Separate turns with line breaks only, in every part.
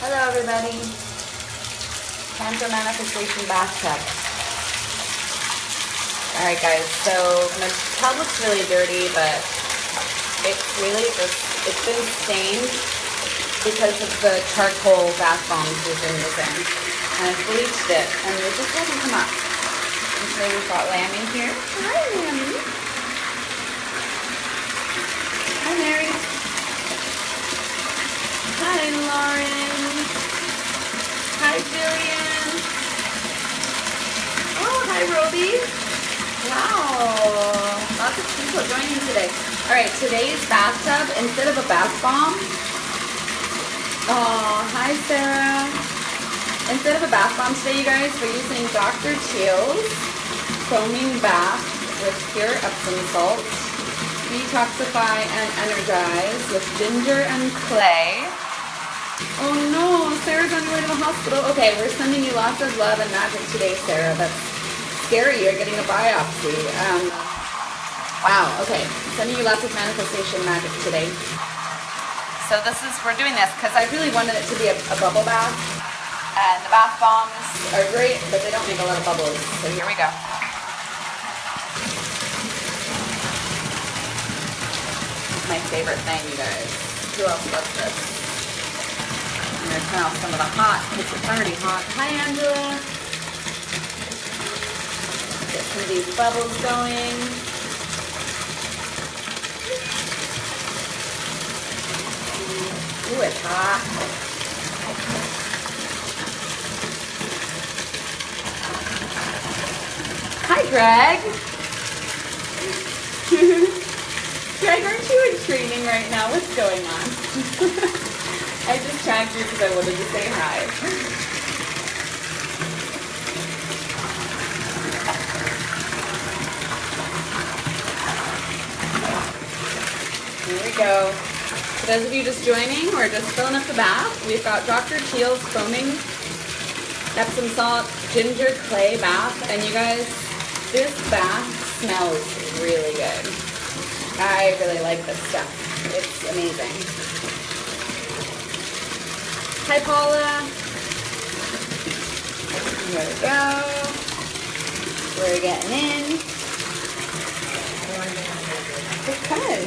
Hello everybody. Time for manifestation bathtub. Alright guys, so my tub looks really dirty, but it's really just, it's been stained because of the charcoal bath bombs we've been using. And I've bleached it, and it just hasn't come up. And so we've got Lammy here. Hi Lammy. Hi Mary. Hi Lauren. Hi Jillian. Oh, hi Roby. Wow, lots of people joining today. All right, today's bathtub, instead of a bath bomb, oh, hi Sarah. Instead of a bath bomb today, you guys, we're using Dr. Teal's foaming bath with pure Epsom salt. Detoxify and energize with ginger and clay. Oh no, Sarah's on your way to the hospital. Okay, we're sending you lots of love and magic today, Sarah. That's scary, you're getting a biopsy. Wow, okay, sending you lots of manifestation magic today. So we're doing this because I really wanted it to be a bubble bath. And the bath bombs are great, but they don't make a lot of bubbles. So here we go. My favorite thing, you guys. Who else loves this? I'm going to turn off some of the hot because it's already hot. Hi, Angela. Get some of these bubbles going. Ooh, it's hot. Hi, Greg. Greg, aren't you in training right now? What's going on? I just tagged you because I wanted to say hi. Here we go. For those of you just joining or just filling up the bath, we've got Dr. Teal's foaming Epsom salt ginger clay bath. And you guys, this bath smells really good. I really like this stuff. It's amazing. Hi, Paula. Here we go. We're getting in. Just come in.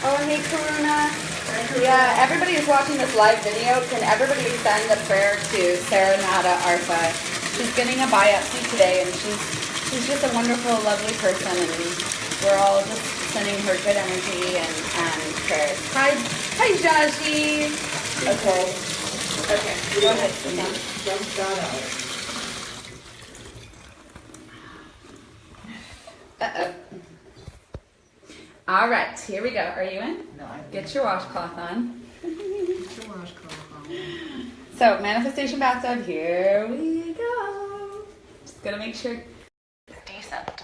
Oh, hey, Karuna. Yeah, everybody who's watching this live video, can everybody send a prayer to Sarah Nada Arfa? She's getting a biopsy today, and she's just a wonderful, lovely person, and we're all just sending her good energy and prayers. Hi, Joshi. Okay, go ahead, sit down.
Jump that out.
Uh-oh. All right, here we go. Are you in?
No,
get your washcloth on.
Get your washcloth on.
So, manifestation bathtub, here we go. Just gonna make sure it's decent.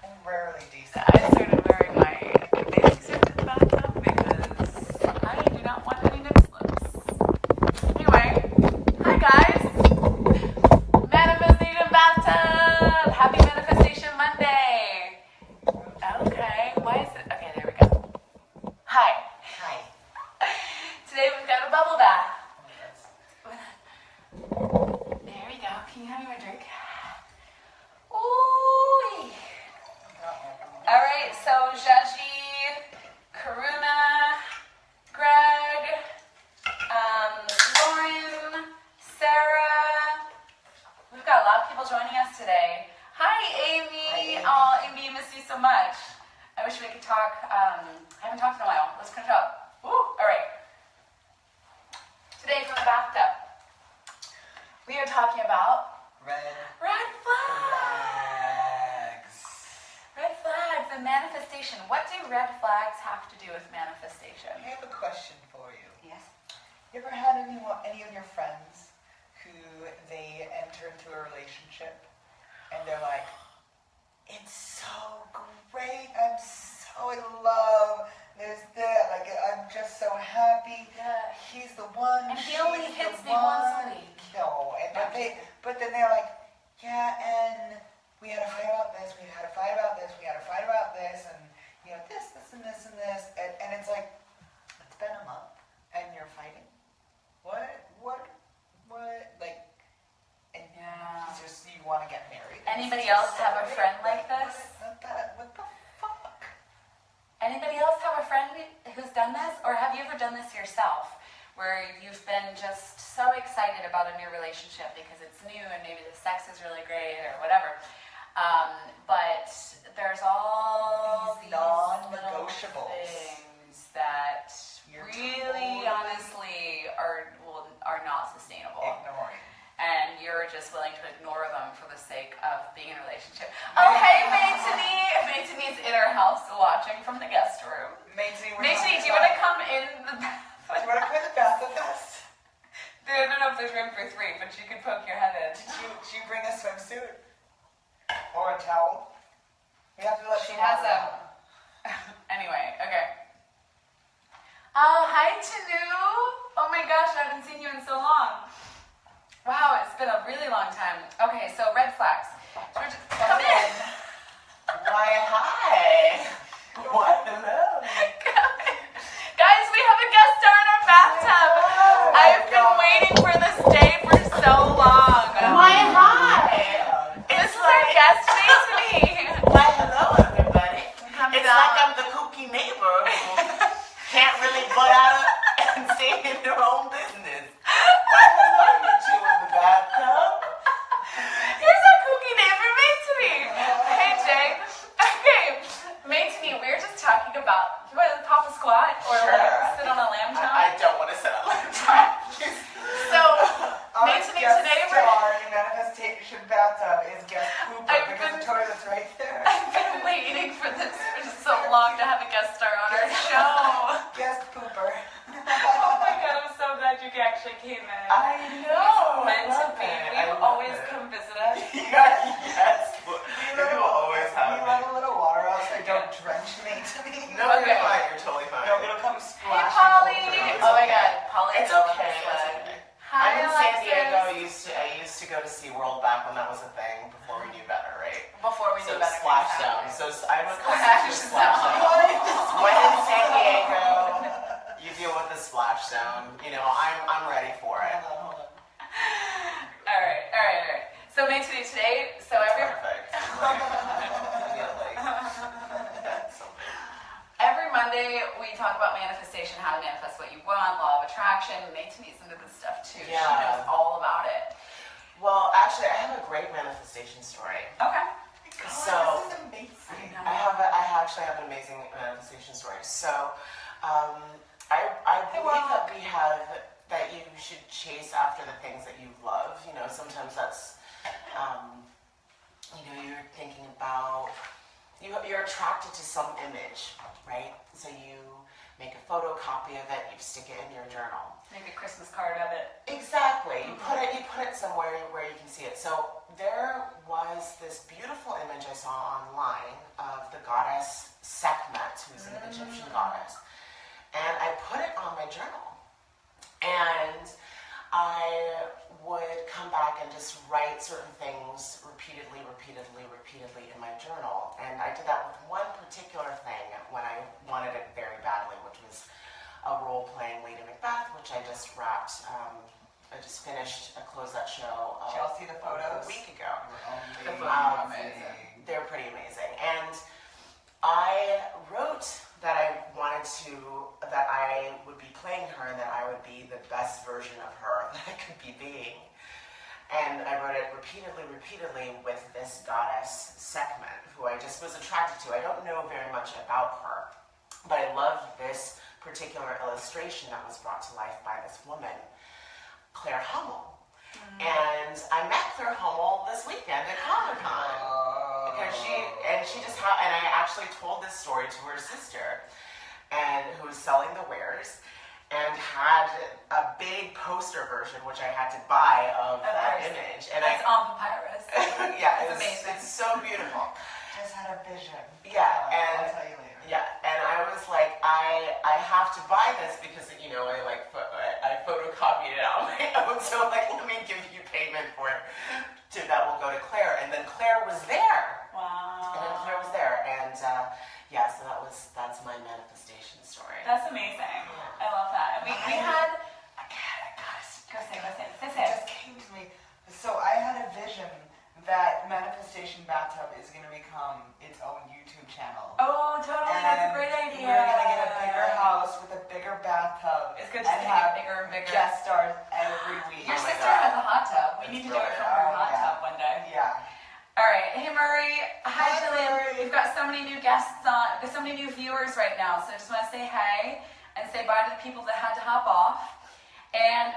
I'm rarely decent.
I started wearing my bathing suit in the bathtub because I do not want any nip slips. Anyway, hi guys! Manifestation bathtub! Happy Manifestation Monday! Okay, why is it? Okay, there we go. Hi.
Hi.
Today we've got a bubble bath. There we go. Can you have me a drink? Ooh. Alright, so Jaji, Karuna, Greg, Lauren, Sarah. We've got a lot of people joining us today. Hi, Amy. Oh, Amy, miss you so much. I wish we could talk. I haven't talked in a while. Let's catch up. All right. Today from the bathtub, we are talking about
Red
flags. Red flags and manifestation. What do red flags have to do with manifestation?
I have a question for you.
Yes.
You ever had any of your friends who they enter into a relationship and they're like, it's so great, I'm so in love, there's that, like I'm just so happy,
Yeah.
he's the one,
And he only
she's
hits
the
me once a
one.
week.
No, and but then they're like, yeah, and we had a fight about this, we had a fight about this, we had a fight about this, and you know, this,
Anybody else have a friend like this?
What the fuck?
Anybody else have a friend who's done this? Or have you ever done this yourself? Where you've been just so excited about a new relationship because it's new and maybe the sex is really great or whatever. But there's all these
non-negotiables
things that really honestly are not sustainable.
Ignoring.
And you're just willing to ignore them for the sake of being in a relationship. Oh, hey, Maytini! Maytini's in our house watching from the guest room.
Maytini,
do you want to come in the bath?
Do you want to come in the bath with us?
I don't know if there's room for 3, but you could poke your head in.
Did you bring a swimsuit? Or a towel? We have to let
She has a... Anyway, okay. Oh, hi, Tanu! Oh my gosh, I haven't seen you in so long. Wow, it's been a really long time. Okay, so red flags. Come in.
Why, hi. What? Hello.
Guys, we have a guest star in our bathtub. I've been waiting for this day for so long.
Why, hi.
This is our guest, Maytini.
Why, hello, everybody. It's
down.
like I'm the kooky neighbor who can't really butt out and stay in their own business. Why, hello, you two in the bathtub.
Here's our kooky neighbor, Maytini. Hey, Jay. Okay, Maytini, we were just talking about, you want to pop a squat or
Sure.
like sit on a lamb chop?
I don't want to sit on lamb chop.
So, Maytini, today we're...
Our manifestation bathtub is guest pooper because the toilet's right there.
I've been waiting for this for so long to have a guest star on our show.
Guest pooper.
Oh my god, I'm so glad you actually came in.
I know.
It's meant to be.
I
Will you
love
always
it.
come visit us?
Yes. You will always have
You
me.
let a little water out so I don't drench me to me.
No,
Okay.
you're fine. You're totally fine.
No, it'll come
Hey,
splashing
Polly.
over.
Oh my god, Polly.
It's okay. It's okay.
Hi,
I'm in
Alexis.
San Diego. I used to go to SeaWorld back when that was a thing, before we knew better, right?
Before we
So
knew better.
Splash
exactly.
Zone. So I was
Splash
to Splash
Zone.
Zone. When in San Diego, you deal with the Splash Zone. You know, I'm ready for it.
Hold on.
All right. So Maytini, today,
Perfect. Yeah, like, that's something.
every Monday we talk about manifestation, how to manifest what you want, law of attraction. Maytini's into this stuff too.
Yeah.
She knows all about it.
Well, actually, I have a great manifestation story.
Okay.
So
This is amazing.
I actually have an amazing manifestation story. So, I believe that you should chase after the things that you love. You know, sometimes that's, you're thinking about, you're attracted to some image, right? So you make a photocopy of it, you stick it in your journal.
Make a Christmas card of it.
Exactly. You put it somewhere where you can see it. So there was this beautiful image I saw online of the goddess Sekhmet, who's an Egyptian goddess. And I put it on my journal. And I would come back and just write certain things repeatedly in my journal. And I did that with one particular thing when I wanted it very badly, which was a role playing Lady Macbeth, which I just wrapped. I just finished a closed-out show
Chelsea, the photos?
a week ago.
The photos are amazing.
They're pretty amazing. And I wrote that I would be playing her and that I would be the best version of her that I could be being. And I wrote it repeatedly with this goddess, Sekhmet, who I just was attracted to. I don't know very much about her, but I loved this particular illustration that was brought to life by this woman, Claire Hummel. And I met Claire Hummel this weekend at Comic-Con. Because and I actually told this story to her sister, and who was selling the wares, and had a big poster version, which I had to buy of that image. And
It's on papyrus.
yeah,
It's amazing.
It's so beautiful.
Just had a vision.
Yeah,
I'll
and
tell you later.
yeah, and I was like, I have to buy this because I photocopied it on my own. So let me give you payment for it. That will go to Claire, and then Claire was there.
Wow.
And then Claire was there, and so that's my manifestation story.
That's amazing. I love that. We had. Go say
It
it.
just came to me. So I had a vision that Manifestation Bathtub is going to become its own YouTube channel.
Oh, totally. That's a great idea.
We're going to get a bigger house with a bigger bathtub.
It's going to
have
get bigger and bigger.
Guest stars every week.
Your sister has a hot tub. We need to do it from her hot tub one day.
Yeah.
All right. Hey, Murray. Hi, Jillian.
Murray.
We've got so many new guests on. There's so many new viewers right now. So I just want to say hi and say bye to the people that had to hop off. And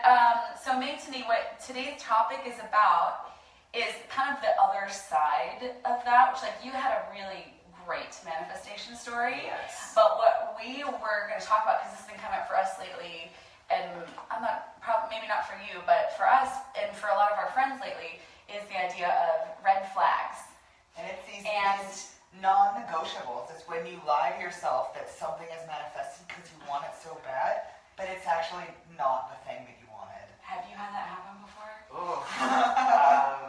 so, Maytini, what today's topic is about is kind of the other side of that, which, like, you had a really great manifestation story.
Yes.
But what we were going to talk about, because this has been coming up for us lately, and maybe not for you, but for us and for a lot of our friends lately, is the idea of red flags.
And it's these non-negotiables. It's when you lie to yourself that something is manifested because you want it so bad, but it's actually not the thing that you wanted.
Have you had that happen before?
Ooh.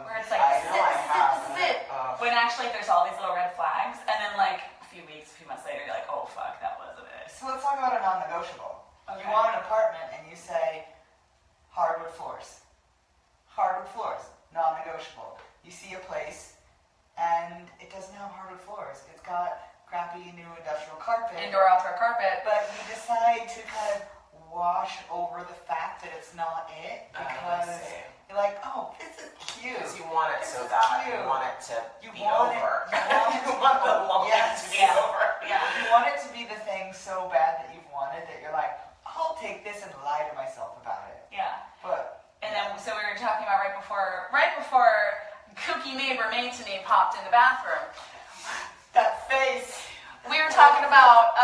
Where it's like,
I know I have.
this is it. When actually there's all these little red flags, and then like a few months later, you're like, oh fuck, that wasn't it.
So let's talk about a non-negotiable.
Okay.
You want an apartment and you say, hardwood floors. Hardwood floors, non-negotiable. You see a place and it doesn't have hardwood floors. It's got crappy new industrial carpet.
Indoor, outdoor carpet.
But you decide to kind of wash over the fact that it's not it because you're like, oh, this is cute.
Because you want it
This
so
is
bad.
cute.
You want it to
You
be
want it-
over.
you
want the moment
Yes.
to be
Yeah.
over.
Yeah.
You want it to be the thing so bad that you've wanted that you're like, I'll take this and lie to myself about it.
Yeah.
But
And then, so we were talking about right before kooky neighbor Maytini popped in the bathroom.
that face.
We were talking about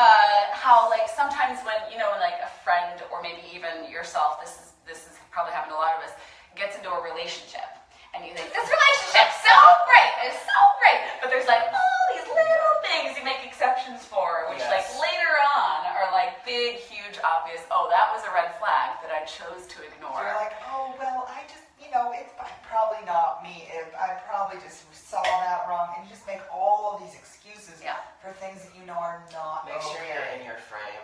how, like, sometimes when, like a friend or maybe even yourself, this is probably happened to a lot of us, gets into a relationship. And you think, this relationship's so great, it's so great. But there's like all these little things you make exceptions for, which like later on are like big, huge, obvious, oh, that was a red flag that I chose to ignore.
You're like, oh, well, I just, it's probably not me. I probably just saw that wrong. And you just make all of these excuses for things that you know are not
Make sure
okay.
you're in your frame.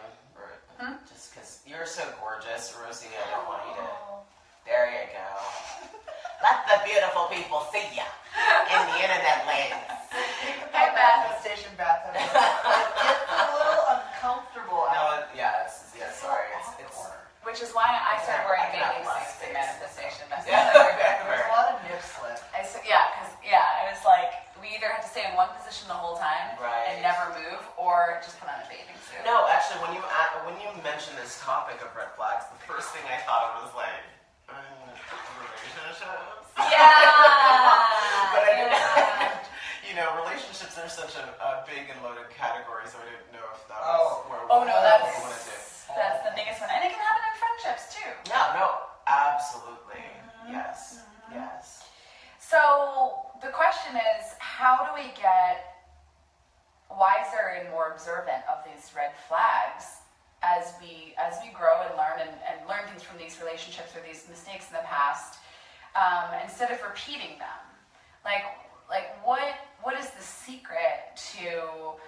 Just because you're so gorgeous, Rosie, I don't want you to. There you go. Let the beautiful people see ya in the internet lens.
Hey, Beth.
Manifestation bathtub. It's a little uncomfortable.
Sorry. It's
Which is why I started wearing
I can have
bathing
less
suits in
space.
manifestation.
There's a lot of nip slip.
It was like we either had to stay in one position the whole time and never move, or just put on a bathing suit.
No, actually, when you mentioned this topic of red flags, the first thing I thought of was like relationships.
Yeah.
But I didn't. Relationships are such a big and loaded category, so I didn't know if that was where
Oh no,
what we want to do.
that's the biggest one, and it can happen in friendships too.
No, absolutely. Yes.
So the question is, how do we get wiser and more observant of these red flags as we grow and learn things from these relationships or these mistakes in the past, instead of repeating them? Like what is the secret to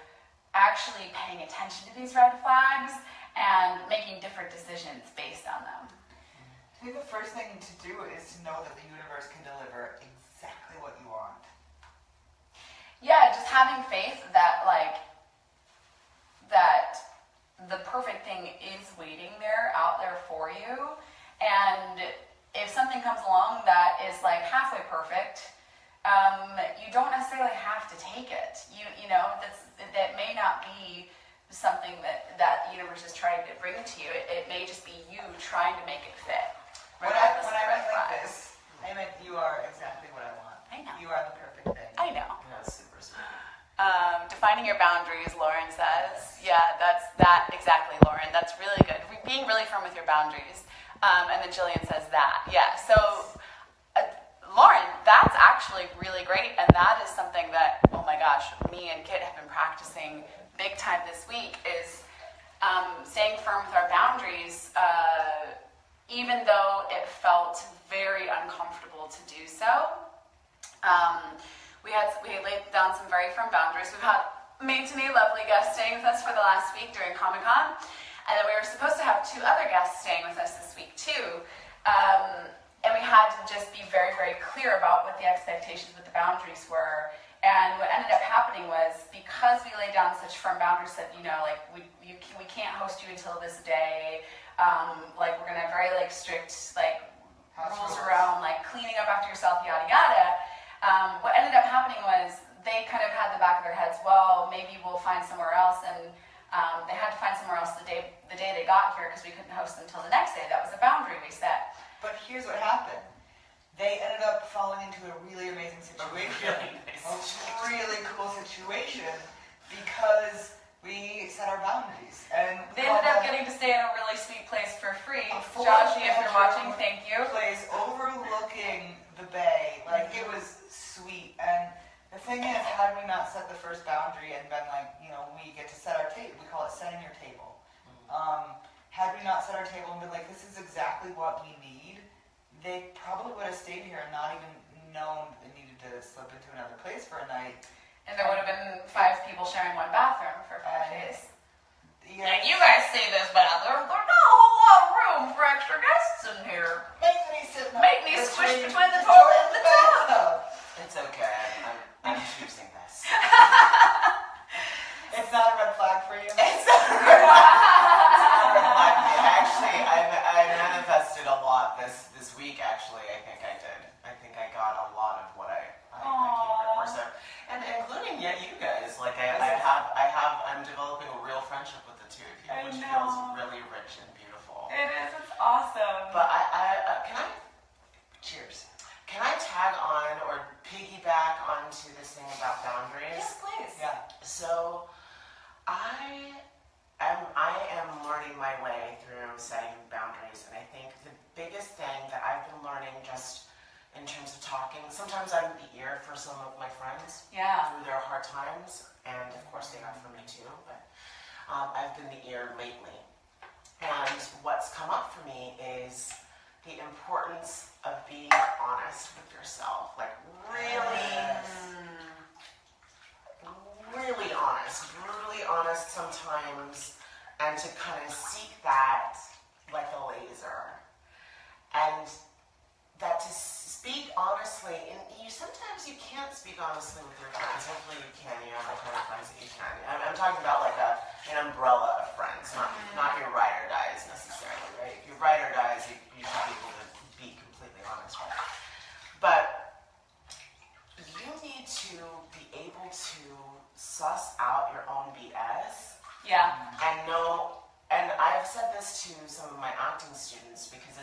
actually paying attention to these red flags and making different decisions based on them?
I think the first thing to do is to know that the universe can deliver exactly what you want.
Yeah, just having faith that that the perfect thing is waiting there, out there for you. And if something comes along that is like halfway perfect, you don't necessarily have to take it. That may not be something that the universe is trying to bring to you. It may just be you trying to make it fit.
When I meant like this, I meant you are exactly what I want.
I know.
You are the perfect thing.
I know.
That's super sweet.
Defining your boundaries, Lauren says. Yeah, that's that exactly, Lauren. That's really good. Being really firm with your boundaries. And then Jillian says that. Yeah, so Lauren, that's actually really great. And that is something that, oh my gosh, me and Kit have been practicing big time this week is staying firm with our boundaries, even though it felt very uncomfortable to do so. We had laid down some very firm boundaries. We've had Maytini, lovely guest staying with us for the last week during Comic-Con. And then we were supposed to have 2 other guests staying with us this week too. and we had to just be very, very clear about what the expectations, what the boundaries were. And what ended up happening was, because we laid down such firm boundaries that, you know, like, we can't host you until this day, like, we're gonna have very, like, strict, like, rules around, like, cleaning up after yourself, yada, yada. What ended up happening was, they kind of had the back of their heads, well, maybe we'll find somewhere else, and they had to find somewhere else the day they got here, because we couldn't host them until the next day. That was a boundary we set.
But here's what happened. They ended up falling into a really amazing situation, a really cool situation, because we set our boundaries. And
they ended up getting to stay in a really sweet place for free.
A
Joshi, if you're watching, thank you.
Place overlooking the bay. Like, it was sweet. And the thing is, had we not set the first boundary and been like, you know, we get to set our table, we call it setting your table. Had we not set our table and been like, this is exactly what we need, they probably would have stayed here and not even known they needed to slip into another place for a night.
And there would have been 5 people sharing one bathroom for 5 days.
Yeah,
And you guys see this bathroom, there's not a whole lot of room for extra guests in here. Make me squish between the toilet and the tub.
It's okay. I'm choosing this.
It's not a red flag for you?
It's not a red flag. Actually, I manifested a lot this week, actually. I think I did. I think I got a lot of what I came here for. So, and including you guys. Like, I'm developing a real friendship with the two of you, which feels really rich and beautiful.
It is. It's awesome.
But cheers. Can I tag on or piggyback onto this thing about boundaries?
Yes, please.
Yeah.
So, I am learning my way through setting boundaries, and I think the biggest thing that I've been learning just in terms of talking, sometimes I'm the ear for some of my friends through their hard times, and of course they are for me too, but I've been the ear lately. And what's come up for me is the importance of being honest with yourself, like really honest, brutally honest sometimes, and to kind of seek that like a laser. And that to speak honestly, and sometimes you can't speak honestly with your friends. Hopefully you can, you have the kind of friends that you can. I'm talking about like an umbrella of friends, not your ride or dies necessarily, right? If your ride or dies, you should be able to be completely honest, right? But you need to be able to suss out your own BS.
Yeah.
And know, and I've said this to some of my acting students because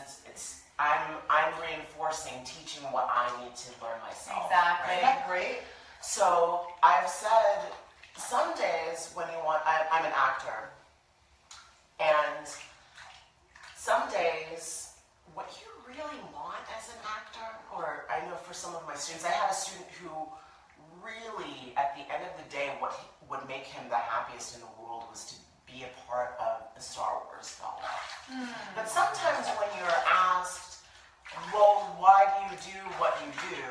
I'm reinforcing, teaching what I need to learn myself.
Exactly.
Right?
Isn't that great?
So I've said some days when you want, I'm an actor, and some days what you really want as an actor, or I know for some of my students, I had a student who really, at the end of the day, what would make him the happiest in the world was to be a part of a Star Wars film. But sometimes when you're asked, well, why do you do what you do?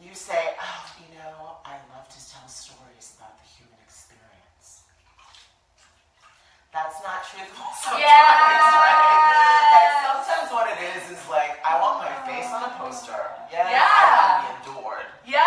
You say, oh, you know, I love to tell stories about the human experience. That's not truthful sometimes, right? Like, sometimes what it is like, I want my face on a poster.
Yeah.
I want to be adored.
Yes.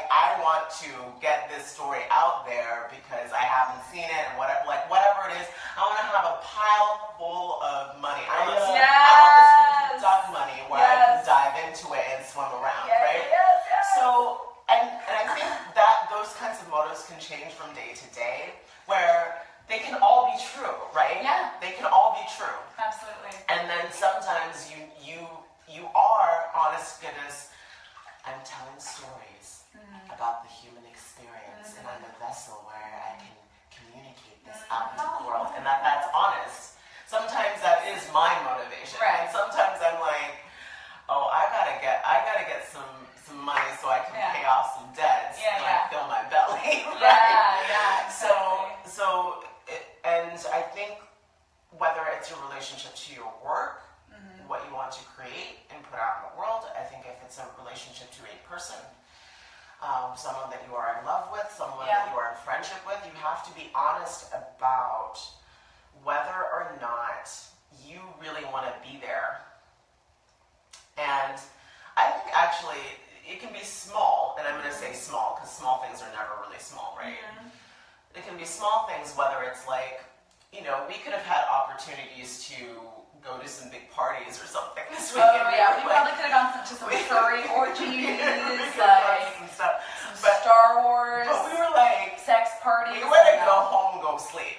I want to get this story out there because I haven't seen it, and whatever it is, I want to have a pile full of money. I want this duck money where I can dive into it and swim around, right?
Yes.
So, and I think that those kinds of motives can change from day to day, where they can all be true, right?
Yeah.
They can all be true.
Absolutely.
And then sometimes you are, honest goodness, I'm telling stories about the human experience, and I'm a vessel where I can communicate this out into the world, and that's honest. Sometimes that is my motivation,
right?
And sometimes I'm like, oh, I gotta get some money so I can pay off some debts and fill my belly, right?
Yeah, exactly.
And I think whether it's your relationship to your work, what you want to create and put out in the world, I think if it's a relationship to a person, someone that you are in love with, someone that you are in friendship with, you have to be honest about whether or not you really want to be there And I think actually it can be small, and I'm going to say small because small things are never really small, right? It can be small things, whether it's like, you know, we could have had opportunities to go to some big parties or something this weekend.
Oh yeah, we probably could have gone to some furry orgies, like
some stuff.
Some Star Wars.
But we were like,
sex parties.
we wouldn't go home and go sleep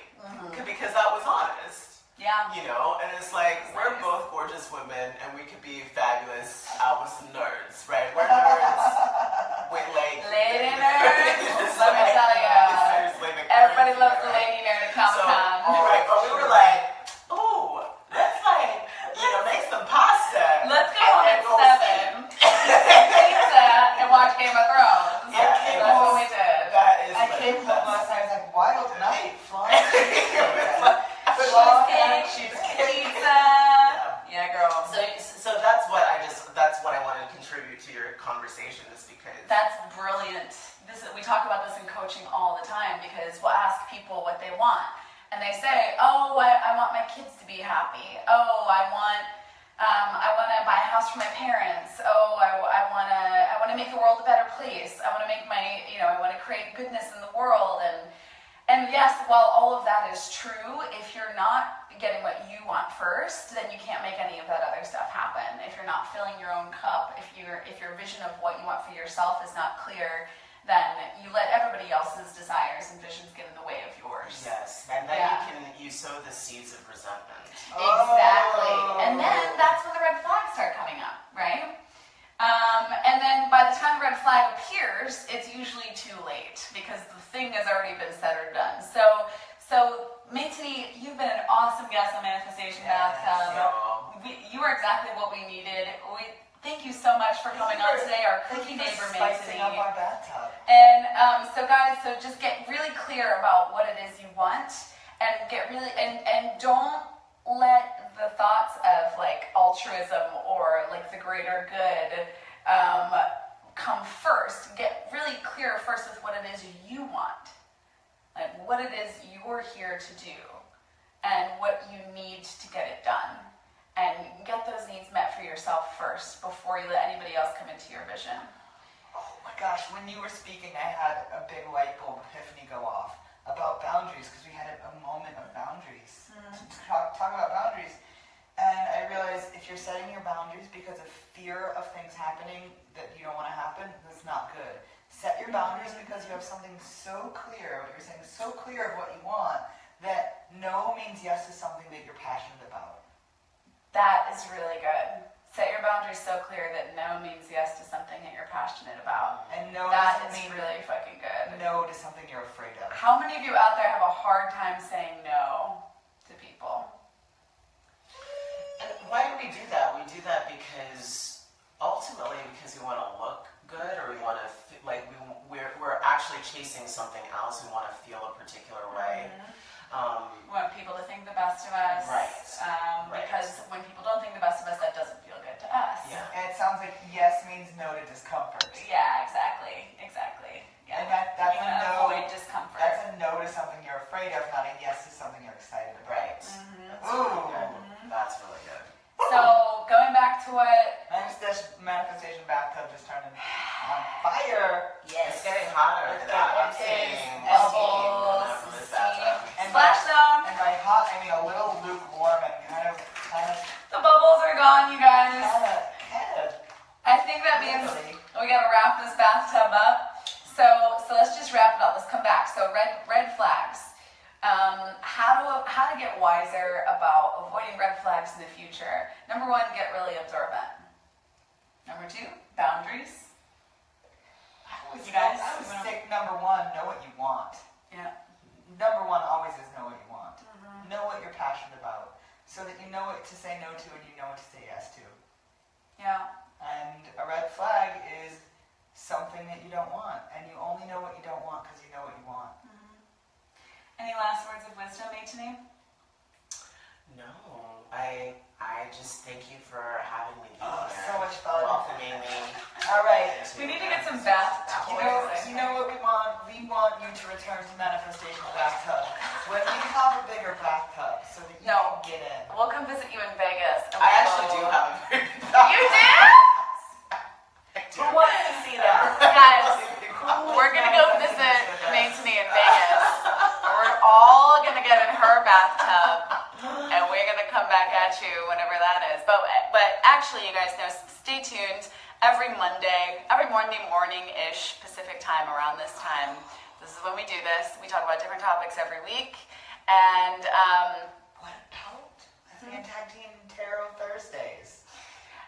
because that was honest.
Yeah.
You know, and it's like, we're both gorgeous women and we could be fabulous with some nerds, right? We're nerds with like...
Lady nerds, let me tell you. Everybody loves the lady nerd at Comic-Con.
Right, but we were like, ooh, let's like, you know, make some pasta.
Let's go home at 7, pizza, and watch Game of Thrones.
Yeah,
that's what we did.
I came home last night, I was like, wild night, fun.
Cheesecake, pizza. Yeah, girl.
So that's what I wanted to contribute to your conversation, is because
that's brilliant. We talk about this in coaching all the time, because we'll ask people what they want, and they say, "Oh, I want my kids to be happy. Oh, I want to buy a house for my parents. Oh, I want to make the world a better place. I want to make I want to create goodness in the world." And yes, while all of that is true, if you're not getting what you want first, then you can't make any of that other stuff happen. If you're not filling your own cup, if your vision of what you want for yourself is not clear, then you let everybody else's desires and visions get in the way of yours.
Yes, and then you sow the seeds of resentment.
Exactly. And then that's when the red flags start coming up, right? And then by the time the red flag appears, it's usually too late because the thing has already been said or done. So Maitini, you've been an awesome guest on Manifestation Bathtub. You are exactly what we needed. Thank you so much for coming on today, our cookie neighbor, Maitini.
Up our bathtub.
And so guys, just get really clear about what it is you want, and and don't let the thoughts of like altruism or like the greater good come first. Get really clear first with what it is you want, like what it is you're here to do, and what you need to get it done. And get those needs met for yourself first before you let anybody else come into your vision.
Oh my gosh, when you were speaking, I had a big light bulb epiphany go off about boundaries, because we had a moment of boundaries, to talk about boundaries. And I realized if you're setting your boundaries because of fear of things happening that you don't want to happen, that's not good. Set your boundaries because you have something so clear, what you're saying, so clear of what you want, that no means yes to something that you're passionate about.
That is really good. Set your boundaries so clear that no means yes to something that you're passionate about.
And no
that
doesn't
is
mean
really fucking good.
No to something you're afraid of.
How many of you out there have a hard time saying no to people?
And why do we do that? We do that because ultimately because we want to look good, or we want to we're actually chasing something else. We want to feel a particular way.
We want people to think the best of us.
Right.
Because when people don't think the best of us, that doesn't feel good to us.
Yeah.
And it sounds like yes means no to discomfort.
Yeah, exactly. Yeah.
And that's
you
a no.
avoid discomfort.
That's a no to something you're afraid of, not a yes to something you're excited about.
Right. That's
Ooh.
really good. That's really good.
So going back to what
This manifestation bathtub just turned on fire.
It's getting hotter.
It's
I'm
getting-
seeing
bubbles,
steam from this bathtub.
And
splash zone.
And by hot, I mean a little lukewarm and kind of.
The bubbles are gone, you guys.
Kind
I think that means we gotta wrap this bathtub up. So let's just wrap it up. Let's come back. So red flags. How to get wiser about avoiding red flags in the future. Number 1, get really observant. Number 2, boundaries.
I would stick number 1, know what you want.
Yeah.
Number 1 always is know what you want. Know what you're passionate about, so that you know what to say no to and you know what to say yes to.
Yeah.
And a red flag is something that you don't want, and you only know what you don't want because you know what you want.
Any last words of wisdom, Maitini?
No, I just thank you for having me
Oh,
here.
so much fun.
Welcoming me.
All right.
We need to get some bath toys.
You know what we want? We want you to return to Manifestation Bathtub. When we have a bigger bathtub so that you can get in.
We'll come visit you in Vegas.
I actually do have a very big
You do? we're gonna go visit Nathan in Vegas. We're all gonna get in her bathtub, and we're gonna come back at you whenever that is. But actually, you guys know, stay tuned. Every Monday morning-ish Pacific time around this time. This is when we do this. We talk about different topics every week, and
what about Lesbian Tag Team Tarot Thursdays?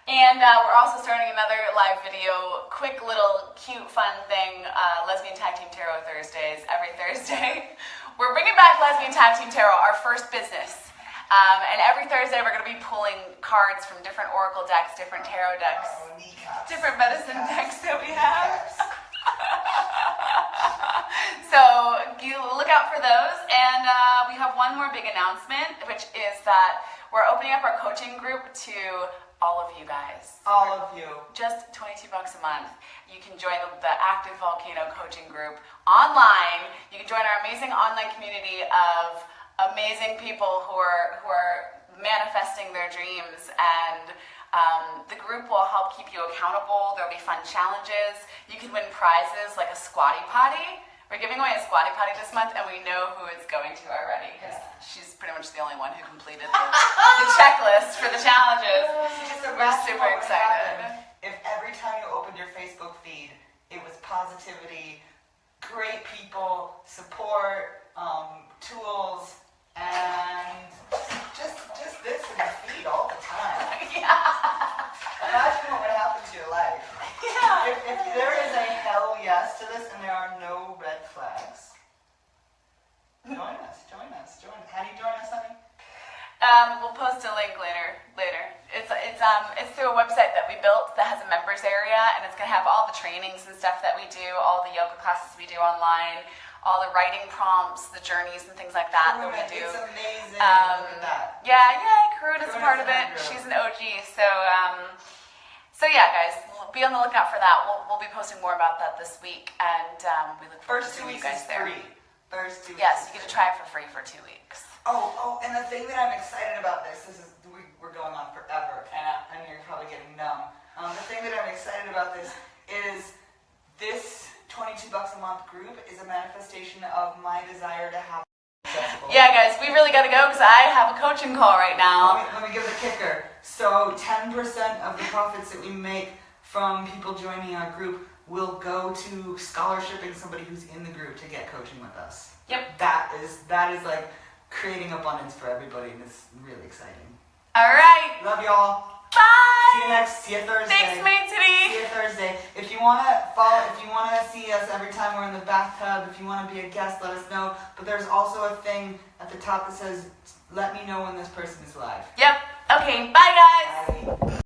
And we're also starting another live video, quick little cute fun thing, Lesbian Tag Team Tarot Thursdays, every Thursday. We're bringing back Lesbian Tag Team Tarot, our first business. And every Thursday we're going to be pulling cards from different oracle decks, different tarot decks, different medicine decks that we have. So you look out for those. And we have one more big announcement, which is that we're opening up our coaching group to all of you guys.
All of you.
Just $22 a month. You can join the Active Volcano coaching group online. You can join our amazing online community of amazing people who are manifesting their dreams, and the group will help keep you accountable. There'll be fun challenges. You can win prizes like a squatty potty. We're giving away a squatty potty this month, and we know who it's going to already, because she's pretty much the only one who completed the checklist for the challenges. We're super excited.
If every time you opened your Facebook feed, it was positivity, great people, support, tools, and just this in your feed all the time.
Yeah.
Imagine what would happen to your life.
Yeah.
If there is a hell yes to this and there are no red flags, join us. How do you join us, honey?
We'll post a link later. It's through a website that we built that has a members area, and it's gonna have all the trainings and stuff that we do, all the yoga classes we do online, all the writing prompts, the journeys and things like that that we do.
It's amazing. Look at that.
Yeah, Karuna's a part of it. She's an OG. So yeah, guys, be on the lookout for that. We'll be posting more about that this week, and we look forward to seeing you guys there.
First 2 weeks.
Yes, you get to try it for free for 2 weeks.
Oh, and the thing that I'm excited about we're going on forever, and you're probably getting numb. The thing that I'm excited about this is this $22 a month group is a manifestation of my desire to have accessible.
Yeah, guys, we really got to go because I have a coaching call right now.
Let me give the kicker. So 10% of the profits that we make from people joining our group will go to scholarshiping somebody who's in the group to get coaching with us.
Yep.
That is like creating abundance for everybody, and it's really exciting.
All right.
Love y'all.
Bye.
See you Thursday.
Thanks, mate.
See you Thursday. If you wanna see us every time we're in the bathtub, if you wanna be a guest, let us know. But there's also a thing at the top that says, "Let me know when this person is live."
Yep. Okay. Bye, guys.
Bye.